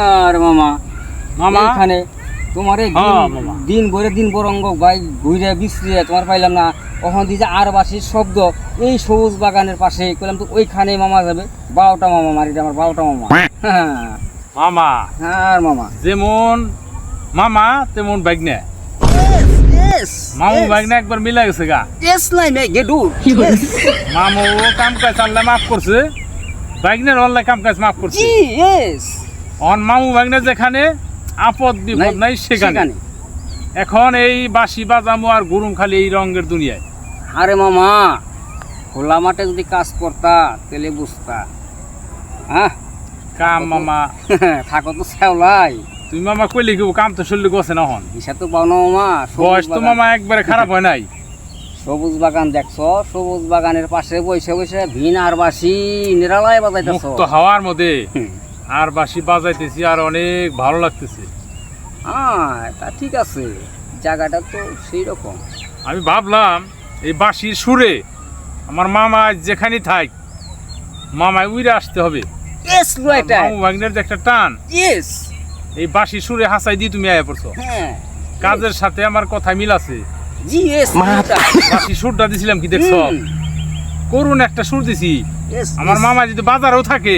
আর মামা মামা এখানে তোমার এই হ্যাঁ, মামা। দিন বরঙ্গ ভাই ঘুরে বিশ্রিয়ে তোমার পাইলাম না। ওখান দিয়ে যে আর বাসির শব্দ এই সবুজ বাগানের পাশে কইলাম তো ওইখানে মামা যাবে। 12টা মামা মারি আমার 12টা মামা। হ্যাঁ মামা আর মামা যেমন মামা তেমন বাইগনে মামু বাইগনে একবার মিলা গেছে গা। এস নাই মে গেডু মামু কাম কাজ আল্লাহ মাফ করছে, বাইগনের আল্লাহ কাম কাজ মাফ করছে। জি এস অন মামু বাইগনে যেখানে আপদ বিপদ নাই সেখানে। এখন এই বাঁশি বাজামো আর গুরুম খালি এই রঙের দুনিয়ায়। আরে মামা খোলা মাঠে যদি কাজ করতা তাহলে বুঝতা। হ্যাঁ কাম মামা থাকো তো শ্যাওলাই তুমি মামা কইলে কি কাম তো শুনলে গছে না হন হিসা তো পাও না মামা। বয়স তো মামা একবারে খারাপ হয় নাই। সবুজ বাগান দেখছো, সবুজ বাগানের পাশে বসে বসে ভিন আর বাসি নিরালায় বাজাইতেছ। মুক্ত হাওয়ার মধ্যে আর বাঁশি বাজাইতেছি আর অনেক ভালো লাগতেছে। হ্যাঁ তা ঠিক আছে, জায়গাটা তো সেই রকম। আমি ভাবলাম এই বাঁশির সুরে আমার মামা যেখানে থাক মামায় উইরে আসতে হবে। ইয়েস রাইট মামু ভাগ্নের যে একটা টান ইয়েস এই বাঁশির সুরে হাসাই দিয়ে তুমি আয়া পড়ছো। হ্যাঁ কাজের সাথে আমার কথা মিল আছে। জি ইয়েস বাঁশির সুরটা দিছিলাম কি দেখছো, করুন একটা সুর দিছি। আমার মামা যদি বাজারেও থাকে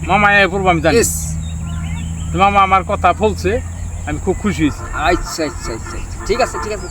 মামা আয়া পড়বো আমি জানি। ইয়েস তো মামা আমার কথা বলছে, আমি খুব খুশি হয়েছি। আচ্ছা আচ্ছা আচ্ছা ঠিক আছে ঠিক আছে।